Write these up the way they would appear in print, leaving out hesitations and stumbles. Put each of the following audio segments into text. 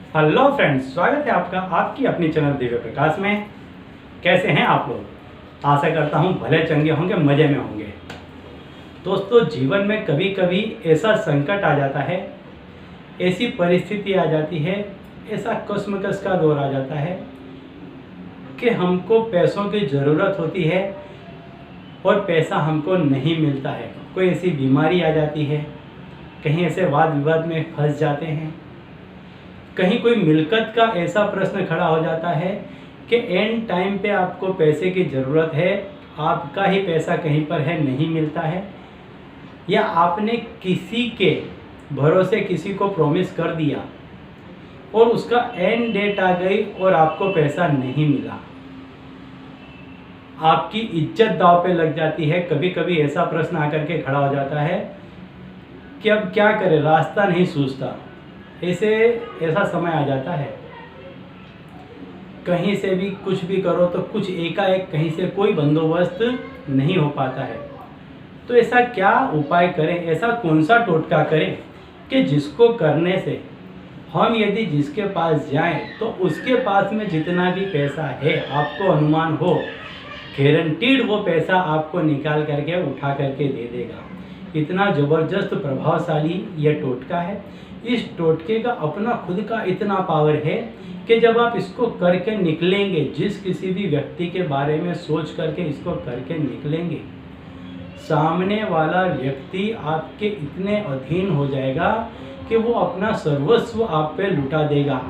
Hello friends, स्वागत है आपका आपकी अपनी चैनल दिव्य प्रकाश में। कैसे हैं आप लोग? आशा करता हूं भले चंगे होंगे, मज़े में होंगे। दोस्तों, जीवन में कभी कभी ऐसा संकट आ जाता है, ऐसी परिस्थिति आ जाती है, ऐसा कश्मकश का दौर आ जाता है कि हमको पैसों की ज़रूरत होती है और पैसा हमको नहीं मिलता है। कोई ऐसी बीमारी आ जाती है, कहीं ऐसे वाद विवाद में फंस जाते हैं, कहीं कोई मिल्कत का ऐसा प्रश्न खड़ा हो जाता है कि एंड टाइम पे आपको पैसे की ज़रूरत है, आपका ही पैसा कहीं पर है, नहीं मिलता है, या आपने किसी के भरोसे किसी को प्रॉमिस कर दिया और उसका एंड डेट आ गई और आपको पैसा नहीं मिला, आपकी इज्जत दांव पे लग जाती है। कभी कभी ऐसा प्रश्न आकर के खड़ा हो जाता है कि अब क्या करें, रास्ता नहीं सूझता। ऐसा समय आ जाता है, कहीं से भी कुछ भी करो तो कुछ एकाएक कहीं से कोई बंदोबस्त नहीं हो पाता है। तो ऐसा क्या उपाय करें, ऐसा कौन सा टोटका करें कि जिसको करने से हम यदि जिसके पास जाएं तो उसके पास में जितना भी पैसा है, आपको अनुमान हो, गारंटीड वो पैसा आपको निकाल करके उठा करके दे देगा। इतना ज़बरदस्त प्रभावशाली यह टोटका है। इस टोटके का अपना खुद का इतना पावर है कि जब आप इसको करके निकलेंगे, जिस किसी भी व्यक्ति के बारे में सोच करके इसको करके निकलेंगे, सामने वाला व्यक्ति आपके इतने अधीन हो जाएगा कि वो अपना सर्वस्व आप पे लुटा देगा।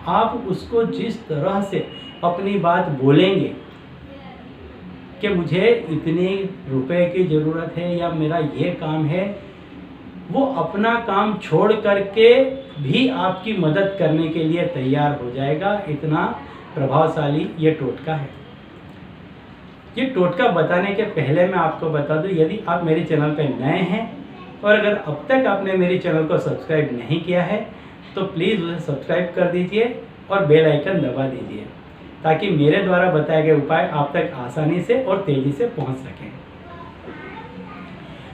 आप उसको जिस तरह से अपनी बात बोलेंगे कि मुझे इतने रुपए की ज़रूरत है या मेरा ये काम है, वो अपना काम छोड़ करके भी आपकी मदद करने के लिए तैयार हो जाएगा। इतना प्रभावशाली ये टोटका है। ये टोटका बताने के पहले मैं आपको बता दूं, यदि आप मेरे चैनल पर नए हैं और अगर अब तक आपने मेरे चैनल को सब्सक्राइब नहीं किया है तो प्लीज़ उसे सब्सक्राइब कर दीजिए और बेल आइकन दबा दीजिए, ताकि मेरे द्वारा बताए गए उपाय आप तक आसानी से और तेज़ी से पहुंच सकें।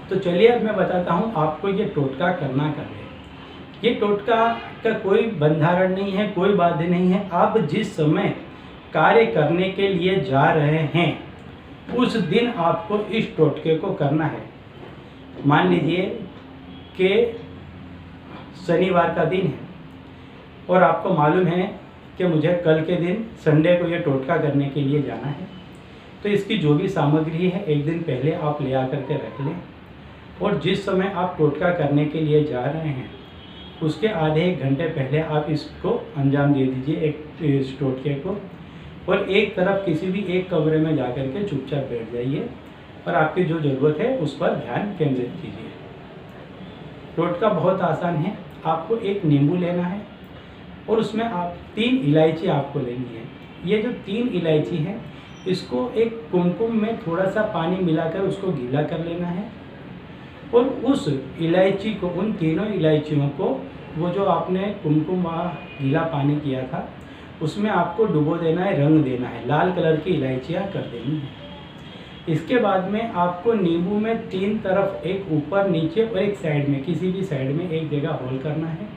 तो चलिए अब मैं बताता हूं आपको ये टोटका करना कर ले। ये टोटका का कोई बंधारण नहीं है, कोई बाध्य नहीं है। आप जिस समय कार्य करने के लिए जा रहे हैं उस दिन आपको इस टोटके को करना है। मान लीजिए कि शनिवार का दिन है और आपको मालूम है कि मुझे कल के दिन संडे को ये टोटका करने के लिए जाना है। तो इसकी जो भी सामग्री है एक दिन पहले आप ले आकर के रख लें और जिस समय आप टोटका करने के लिए जा रहे हैं उसके आधे एक घंटे पहले आप इसको अंजाम दे दीजिए, इस टोटके को। और एक तरफ किसी भी एक कमरे में जा कर के चुपचाप बैठ जाइए और आपकी जो ज़रूरत है उस पर ध्यान केंद्रित कीजिए। टोटका बहुत आसान है। आपको एक नींबू लेना है और उसमें आप 3 इलायची आपको लेनी है। ये जो 3 इलायची है इसको एक कुमकुम में थोड़ा सा पानी मिलाकर उसको गीला कर लेना है और उस इलायची को, उन तीनों इलायचियों को, वो जो आपने कुमकुम गीला पानी किया था उसमें आपको डुबो देना है, रंग देना है, लाल कलर की इलायचियाँ कर देनी है। इसके बाद में आपको नींबू में 3 तरफ, एक ऊपर नीचे और एक साइड में, किसी भी साइड में एक जगह होल करना है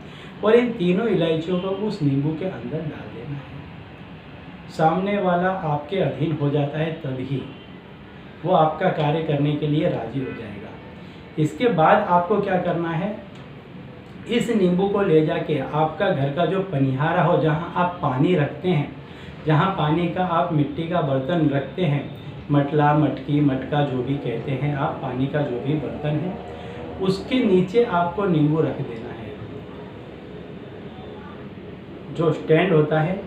और इन तीनों इलायचियों को उस नींबू के अंदर डाल देना है। सामने वाला आपके अधीन हो जाता है तभी वो आपका कार्य करने के लिए राजी हो जाएगा। इसके बाद आपको क्या करना है, इस नींबू को ले जाके आपका घर का जो पनिहारा हो, जहाँ आप पानी रखते हैं, जहाँ पानी का आप मिट्टी का बर्तन रखते हैं, मटला, मटकी, मटका जो भी कहते हैं आप, पानी का जो भी बर्तन है, उसके नीचे आपको नींबू रख देना है। जो स्टैंड होता है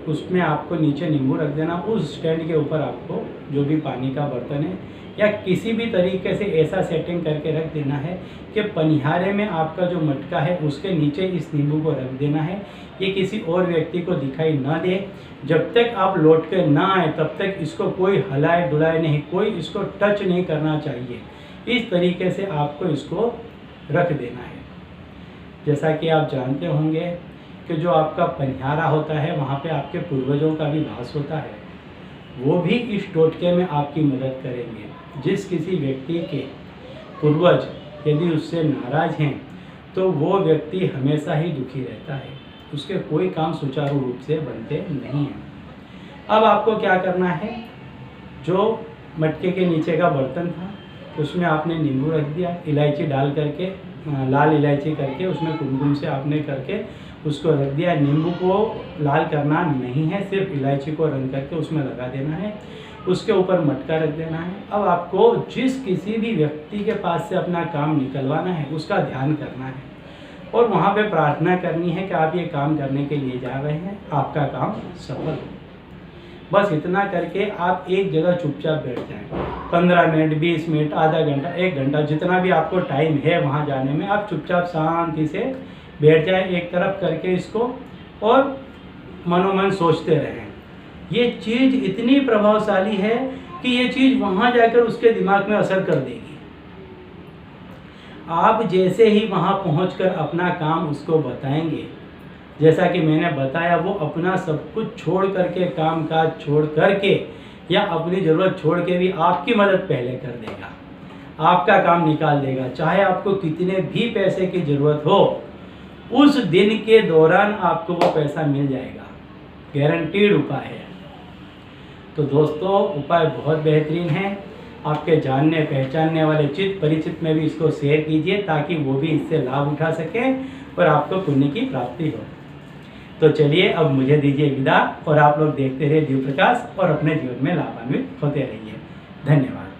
उसमें आपको नीचे नींबू रख देना। उस स्टैंड के ऊपर आपको जो भी पानी का बर्तन है या किसी भी तरीके से ऐसा सेटिंग करके रख देना है कि पनिहारे में आपका जो मटका है उसके नीचे इस नींबू को रख देना है। ये किसी और व्यक्ति को दिखाई ना दे। जब तक आप लौट के ना आए तब तक इसको कोई हलाए डुलाए नहीं, कोई इसको टच नहीं करना चाहिए। इस तरीके से आपको इसको रख देना है। जैसा कि आप जानते होंगे कि जो आपका पनिहारा होता है वहाँ पे आपके पूर्वजों का भी वास होता है, वो भी इस टोटके में आपकी मदद करेंगे। जिस किसी व्यक्ति के पूर्वज यदि उससे नाराज़ हैं तो वो व्यक्ति हमेशा ही दुखी रहता है। उसके कोई काम सुचारू रूप से बनते नहीं हैं। अब आपको क्या करना है, जो मटके के नीचे का बर्तन था उसमें आपने नींबू रख दिया, इलायची डाल करके, लाल इलायची करके उसमें कुमकुम से आपने करके उसको रख दिया। नींबू को लाल करना नहीं है, सिर्फ इलायची को रंग करके उसमें लगा देना है। उसके ऊपर मटका रख देना है। अब आपको जिस किसी भी व्यक्ति के पास से अपना काम निकलवाना है उसका ध्यान करना है और वहाँ पे प्रार्थना करनी है कि आप ये काम करने के लिए जा रहे हैं, आपका काम सफल हो। बस इतना करके आप एक जगह चुपचाप बैठ जाएं। 15 मिनट, 20 मिनट, आधा घंटा, 1 घंटा, जितना भी आपको टाइम है वहाँ जाने में, आप चुपचाप शांति से बैठ जाएं एक तरफ करके इसको और मनोमन सोचते रहें। ये चीज़ इतनी प्रभावशाली है कि ये चीज़ वहाँ जाकर उसके दिमाग में असर कर देगी। आप जैसे ही वहाँ पहुँचकर अपना काम उसको बताएंगे, जैसा कि मैंने बताया, वो अपना सब कुछ छोड़ करके, काम काज छोड़ करके या अपनी ज़रूरत छोड़ के भी आपकी मदद पहले कर देगा, आपका काम निकाल देगा। चाहे आपको कितने भी पैसे की ज़रूरत हो, उस दिन के दौरान आपको वो पैसा मिल जाएगा। गारंटीड उपाय है। तो दोस्तों, उपाय बहुत बेहतरीन है। आपके जानने पहचानने वाले चित परिचित में भी इसको शेयर कीजिए ताकि वो भी इससे लाभ उठा सकें और आपको पुण्य की प्राप्ति हो। तो चलिए अब मुझे दीजिए विदा और आप लोग देखते रहिए दीप प्रकाश और अपने जीवन में लाभान्वित होते रहिए। धन्यवाद।